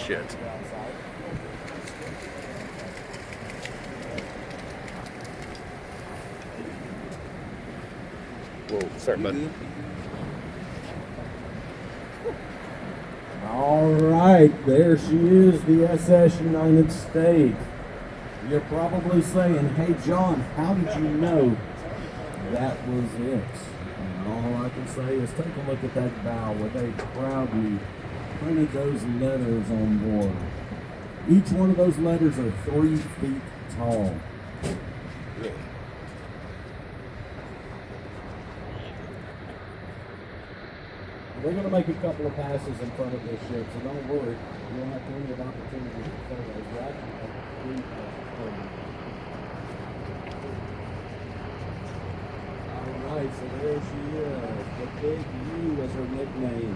shit. Whoa, sorry, bud. All right, there she is, the SS United States. You're probably saying, hey John, how did you know that was it? And all I can say is take a look at that bow where they proudly printed those letters on board. Each one of those letters are 3 feet tall. We're going to make a couple of passes in front of this ship, so don't worry. You'll have plenty of opportunity to photos. We're actually going to 3 passes for you. Alright, so there she is. The Big U is her nickname.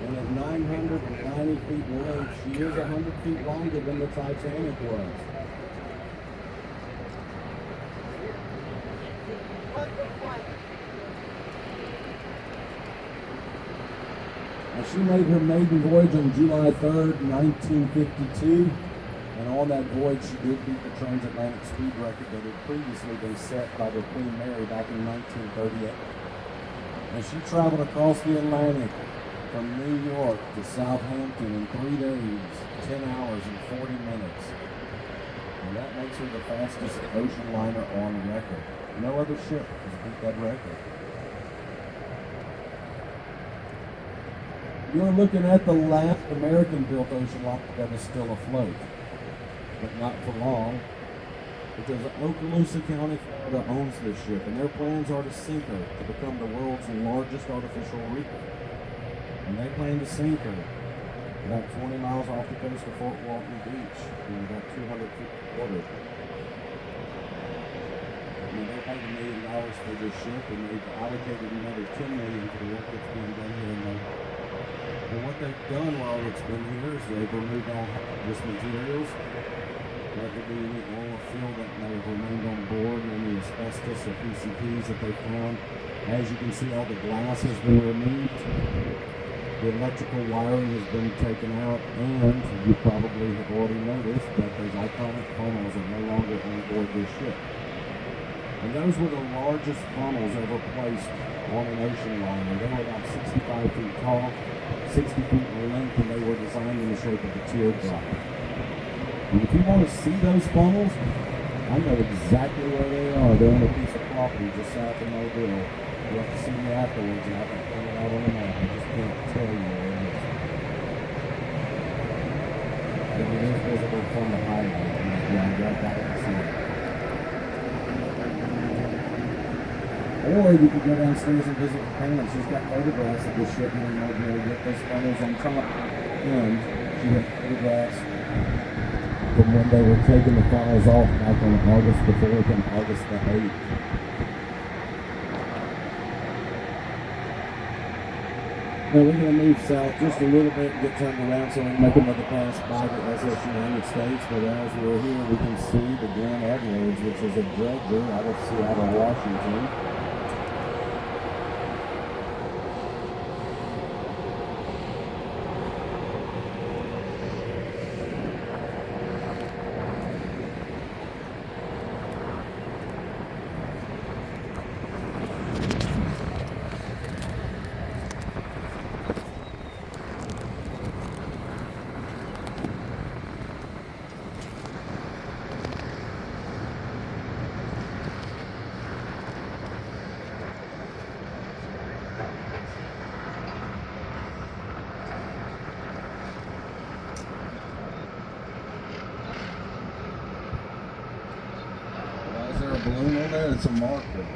And at 990 feet in length, she is 100 feet longer than the Titanic was. She made her maiden voyage on July 3rd, 1952, and on that voyage she did beat the transatlantic speed record that had previously been set by the Queen Mary back in 1938. And she traveled across the Atlantic from New York to Southampton in 3 days, 10 hours and 40 minutes. And that makes her the fastest ocean liner on record. No other ship has beat that record. You're looking at the last American-built ocean liner that is still afloat, but not for long, because Okaloosa County, Florida owns this ship, and their plans are to sink her to become the world's largest artificial reef. And they plan to sink her about 20 miles off the coast of Fort Walton Beach in about 200 feet of water. I mean, they paid $1 million for this ship, and they've allocated another $10 million for the work that's being done here in the. And what they've done while it's been here is they've removed all hazardous materials. There could be any oil fill that may have remained on board, any asbestos or PCPs that they found. As you can see, all the glass has been removed. The electrical wiring has been taken out, and you probably have already noticed that those iconic funnels are no longer on board this ship. And those were the largest funnels ever placed on an ocean liner. They were about 65 feet tall, 60 feet in length, and they were designed in the shape of a teardrop. And if you want to see those funnels, I know exactly where they are. They're on a piece of property just south of Mobile. You have to see me afterwards, and I can point it out on the map. I just can't tell you where it is. But it is visible from the highway. Yeah, right out to see it. Or you could go downstairs and visit the parents. She's got photographs of the ship, and you might be able to get those funnels on top. And she had photographs from when they were taking the funnels off back on August the 4th and August the 8th. Now we're going to move south just a little bit and get turned around so we can make another pass by the SS United States. But as we're here, we can see the Glen Edwards, which is a dredger out of Seattle, Washington. Balloon on there, it's a marker.